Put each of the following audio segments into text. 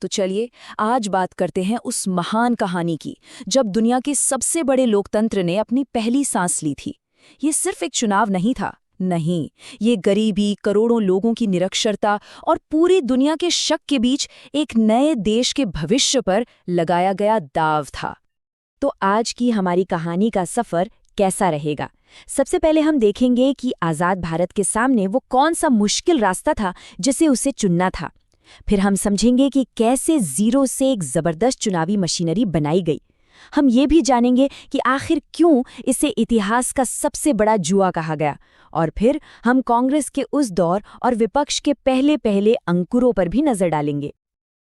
तो चलिए आज बात करते हैं उस महान कहानी की जब दुनिया के सबसे बड़े लोकतंत्र ने अपनी पहली सांस ली थी। ये सिर्फ एक चुनाव नहीं था, नहीं, ये गरीबी, करोड़ों लोगों की निरक्षरता और पूरी दुनिया के शक के बीच एक नए देश के भविष्य पर लगाया गया दाव था। तो आज की हमारी कहानी का सफर कैसा रहेगा? सबसे पहले हम देखेंगे कि आज़ाद भारत के सामने वो कौन सा मुश्किल रास्ता था जिसे उसे चुनना था। फिर हम समझेंगे कि कैसे जीरो से एक जबरदस्त चुनावी मशीनरी बनाई गई। हम ये भी जानेंगे कि आखिर क्यों इसे इतिहास का सबसे बड़ा जुआ कहा गया। और फिर हम कांग्रेस के उस दौर और विपक्ष के पहले पहले अंकुरों पर भी नजर डालेंगे।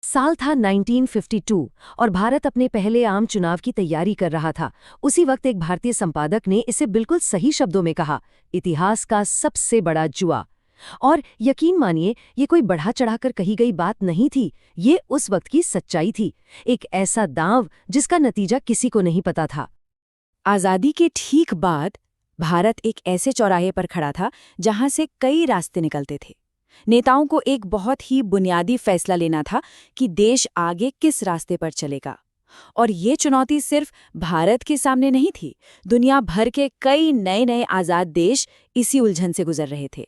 साल था 1952 और भारत अपने पहले आम चुनाव की तैयारी कर रहा था। उसी वक्त एक भारतीय संपादक ने इसे बिल्कुल सही शब्दों में कहा, इतिहास का सबसे बड़ा जुआ। और यकीन मानिए, ये कोई बढ़ा चढ़ाकर कही गई बात नहीं थी, ये उस वक्त की सच्चाई थी। एक ऐसा दांव जिसका नतीजा किसी को नहीं पता था। आज़ादी के ठीक बाद भारत एक ऐसे चौराहे पर खड़ा था जहां से कई रास्ते निकलते थे। नेताओं को एक बहुत ही बुनियादी फैसला लेना था कि देश आगे किस रास्ते पर चलेगा। और ये चुनौती सिर्फ भारत के सामने नहीं थी, दुनिया भर के कई नए नए आज़ाद देश इसी उलझन से गुजर रहे थे।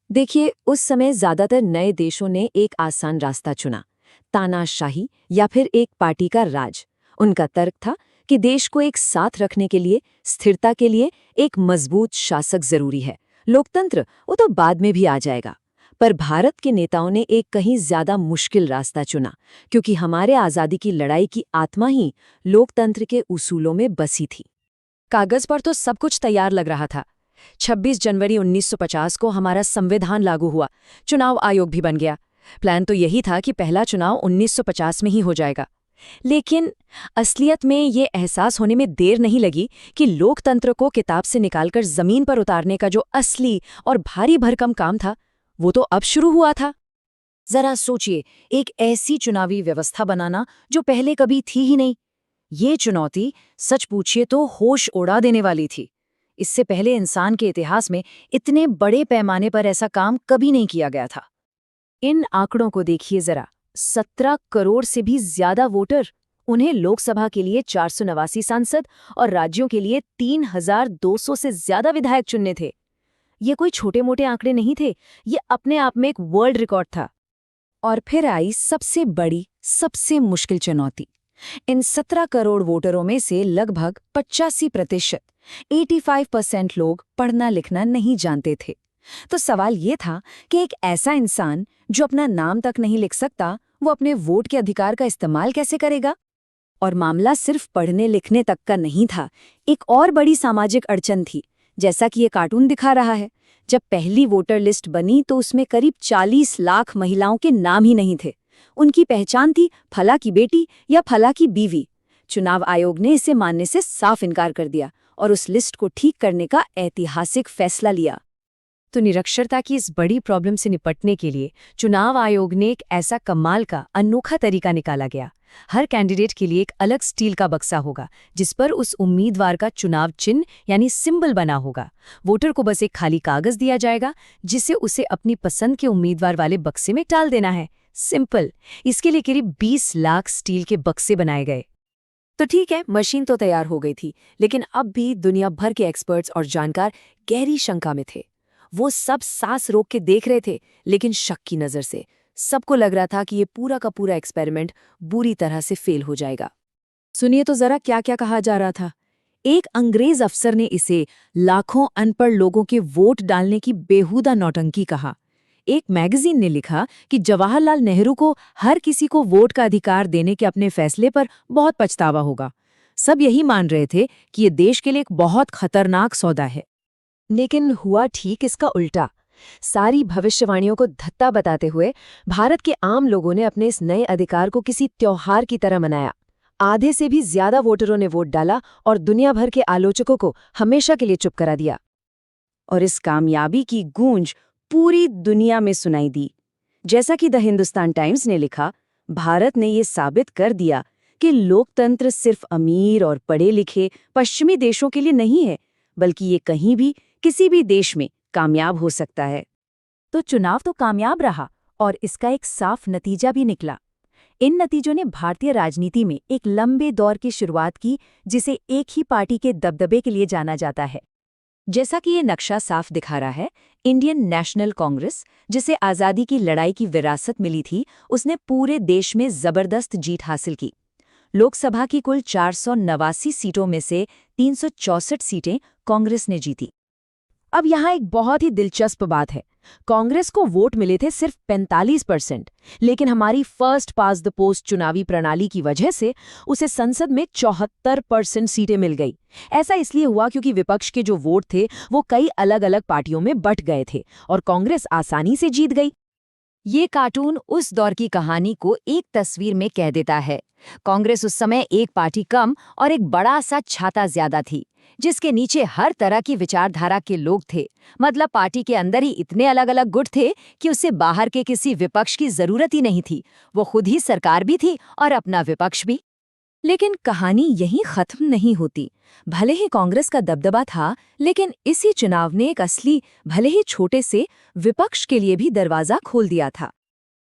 देखिए, उस समय ज्यादातर नए देशों ने एक आसान रास्ता चुना, तानाशाही या फिर एक पार्टी का राज। उनका तर्क था कि देश को एक साथ रखने के लिए, स्थिरता के लिए एक मजबूत शासक जरूरी है। लोकतंत्र वो तो बाद में भी आ जाएगा। पर भारत के नेताओं ने एक कहीं ज्यादा मुश्किल रास्ता चुना, क्योंकि हमारे आज़ादी की लड़ाई की आत्मा ही लोकतंत्र के उसूलों में बसी थी। कागज पर तो सब कुछ तैयार लग रहा था। 26 जनवरी 1950 को हमारा संविधान लागू हुआ, चुनाव आयोग भी बन गया। प्लान तो यही था कि पहला चुनाव 1950 में ही हो जाएगा। लेकिन असलियत में ये एहसास होने में देर नहीं लगी कि लोकतंत्र को किताब से निकालकर जमीन पर उतारने का जो असली और भारी भरकम काम था, वो तो अब शुरू हुआ था। जरा सोचिए, एक ऐसी चुनावी व्यवस्था बनाना जो पहले कभी थी ही नहीं। ये चुनौती सच पूछिए तो होश उड़ा देने वाली थी। इससे पहले इंसान के इतिहास में इतने बड़े पैमाने पर ऐसा काम कभी नहीं किया गया था। इन आंकड़ों को देखिए जरा, 17 करोड़ से भी ज्यादा वोटर, उन्हें लोकसभा के लिए 489 सांसद और राज्यों के लिए 3200 से ज्यादा विधायक चुनने थे। ये कोई छोटे मोटे आंकड़े नहीं थे, ये अपने आप में एक वर्ल्ड रिकॉर्ड था। और फिर आई सबसे बड़ी, सबसे मुश्किल चुनौती। इन 17 करोड़ वोटरों में से लगभग 85%, 85% लोग पढ़ना लिखना नहीं जानते थे। तो सवाल ये था कि एक ऐसा इंसान जो अपना नाम तक नहीं लिख सकता, वो अपने वोट के अधिकार का इस्तेमाल कैसे करेगा? और मामला सिर्फ पढ़ने लिखने तक का नहीं था, एक और बड़ी सामाजिक अड़चन थी। जैसा कि ये कार्टून दिखा रहा है, जब पहली वोटर लिस्ट बनी तो उसमें करीब 40 लाख महिलाओं के नाम ही नहीं थे। उनकी पहचान थी फला की बेटी या फला की बीवी। चुनाव आयोग ने इसे मानने से साफ इनकार कर दिया और उस लिस्ट को ठीक करने का ऐतिहासिक फैसला लिया। तो निरक्षरता की इस बड़ी प्रॉब्लम से निपटने के लिए चुनाव आयोग ने एक ऐसा कमाल का अनोखा तरीका निकाला गया। हर कैंडिडेट के लिए एक अलग स्टील का बक्सा होगा जिस पर उस उम्मीदवार का चुनाव चिन्ह यानी सिंबल बना होगा। वोटर को बस एक खाली कागज दिया जाएगा जिसे उसे अपनी पसंद के उम्मीदवार वाले बक्से में डाल देना है। सिंपल। इसके लिए करीब 20 लाख स्टील के बक्से बनाए गए। तो ठीक है, मशीन तो तैयार हो गई थी, लेकिन अब भी दुनिया भर के एक्सपर्ट्स और जानकार गहरी शंका में थे। वो सब सांस रोक के देख रहे थे, लेकिन शक की नजर से। सबको लग रहा था कि ये पूरा का पूरा एक्सपेरिमेंट बुरी तरह से फेल हो जाएगा। सुनिए तो जरा क्या क्या कहा जा रहा था। एक अंग्रेज अफसर ने इसे लाखों अनपढ़ लोगों के वोट डालने की बेहुदा नौटंकी कहा। एक मैगजीन ने लिखा कि जवाहरलाल नेहरू को हर किसी को वोट का अधिकार देने के अपने फैसले पर बहुत पछतावा होगा। सब यही मान रहे थे कि ये देश के लिए एक बहुत खतरनाक सौदा है। लेकिन हुआ ठीक इसका उल्टा। सारी भविष्यवाणियों को धत्ता बताते हुए भारत के आम लोगों ने अपने इस नए अधिकार को किसी त्योहार की तरह मनाया। आधे से भी ज्यादा वोटरों ने वोट डाला और दुनिया भर के आलोचकों को हमेशा के लिए चुप करा दिया। और इस कामयाबी की गूंज पूरी दुनिया में सुनाई दी। जैसा कि द हिंदुस्तान टाइम्स ने लिखा, भारत ने ये साबित कर दिया कि लोकतंत्र सिर्फ अमीर और पढ़े लिखे पश्चिमी देशों के लिए नहीं है, बल्कि ये कहीं भी किसी भी देश में कामयाब हो सकता है। तो चुनाव तो कामयाब रहा और इसका एक साफ नतीजा भी निकला। इन नतीजों ने भारतीय राजनीति में एक लंबे दौर की शुरुआत की, जिसे एक ही पार्टी के दबदबे के लिए जाना जाता है। जैसा कि ये नक्शा साफ दिखा रहा है, इंडियन नेशनल कांग्रेस, जिसे आज़ादी की लड़ाई की विरासत मिली थी, उसने पूरे देश में जबरदस्त जीत हासिल की। लोकसभा की कुल 489 सीटों में से 364 सीटें कांग्रेस ने जीती। अब यहाँ एक बहुत ही दिलचस्प बात है। कांग्रेस को वोट मिले थे सिर्फ 45%, लेकिन हमारी फर्स्ट पास द पोस्ट चुनावी प्रणाली की वजह से उसे संसद में 74% सीटें मिल गई। ऐसा इसलिए हुआ क्योंकि विपक्ष के जो वोट थे वो कई अलग अलग पार्टियों में बंट गए थे और कांग्रेस आसानी से जीत गई। ये कार्टून उस दौर की कहानी को एक तस्वीर में कह देता है। कांग्रेस उस समय एक पार्टी कम और एक बड़ा सा छाता ज्यादा थी, जिसके नीचे हर तरह की विचारधारा के लोग थे। मतलब पार्टी के अंदर ही इतने अलग अलग गुट थे कि उसे बाहर के किसी विपक्ष की जरूरत ही नहीं थी। वो खुद ही सरकार भी थी और अपना विपक्ष भी। लेकिन कहानी यहीं खत्म नहीं होती। भले ही कांग्रेस का दबदबा था, लेकिन इसी चुनाव ने एक असली, भले ही छोटे से, विपक्ष के लिए भी दरवाजा खोल दिया था।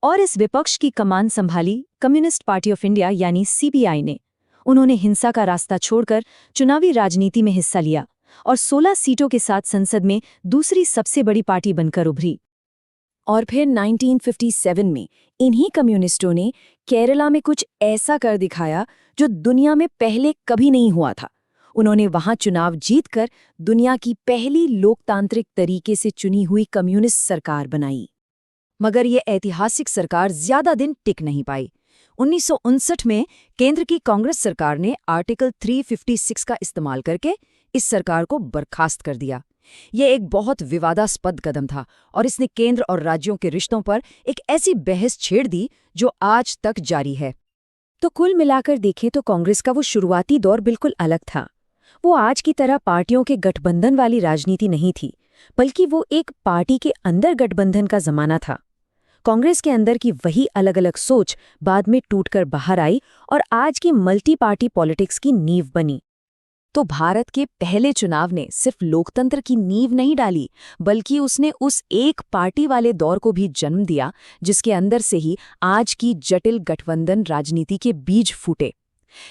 और इस विपक्ष की कमान संभाली कम्युनिस्ट पार्टी ऑफ इंडिया यानी सीपीआई ने। उन्होंने हिंसा का रास्ता छोड़कर चुनावी राजनीति में हिस्सा लिया और 16 सीटों के साथ संसद में दूसरी सबसे बड़ी पार्टी बनकर उभरी। और फिर 1957 में इन्हीं कम्युनिस्टों ने केरला में कुछ ऐसा कर दिखाया जो दुनिया में पहले कभी नहीं हुआ था। उन्होंने वहां चुनाव जीतकर दुनिया की पहली लोकतांत्रिक तरीके से चुनी हुई कम्युनिस्ट सरकार बनाई। मगर ये ऐतिहासिक सरकार ज्यादा दिन टिक नहीं पाई। 1959 में केंद्र की कांग्रेस सरकार ने आर्टिकल 356 का इस्तेमाल करके इस सरकार को बर्खास्त कर दिया। ये एक बहुत विवादास्पद कदम था और इसने केंद्र और राज्यों के रिश्तों पर एक ऐसी बहस छेड़ दी जो आज तक जारी है। तो कुल मिलाकर देखें तो कांग्रेस का वो शुरुआती दौर बिल्कुल अलग था। वो आज की तरह पार्टियों के गठबंधन वाली राजनीति नहीं थी, बल्कि वो एक पार्टी के अंदर गठबंधन का जमाना था। कांग्रेस के अंदर की वही अलग अलग सोच बाद में टूटकर बाहर आई और आज की मल्टी पार्टी पॉलिटिक्स की नींव बनी। तो भारत के पहले चुनाव ने सिर्फ लोकतंत्र की नींव नहीं डाली, बल्कि उसने उस एक पार्टी वाले दौर को भी जन्म दिया जिसके अंदर से ही आज की जटिल गठबंधन राजनीति के बीज फूटे।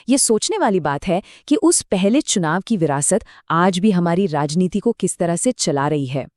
ये सोचने वाली बात है कि उस पहले चुनाव की विरासत आज भी हमारी राजनीति को किस तरह से चला रही है।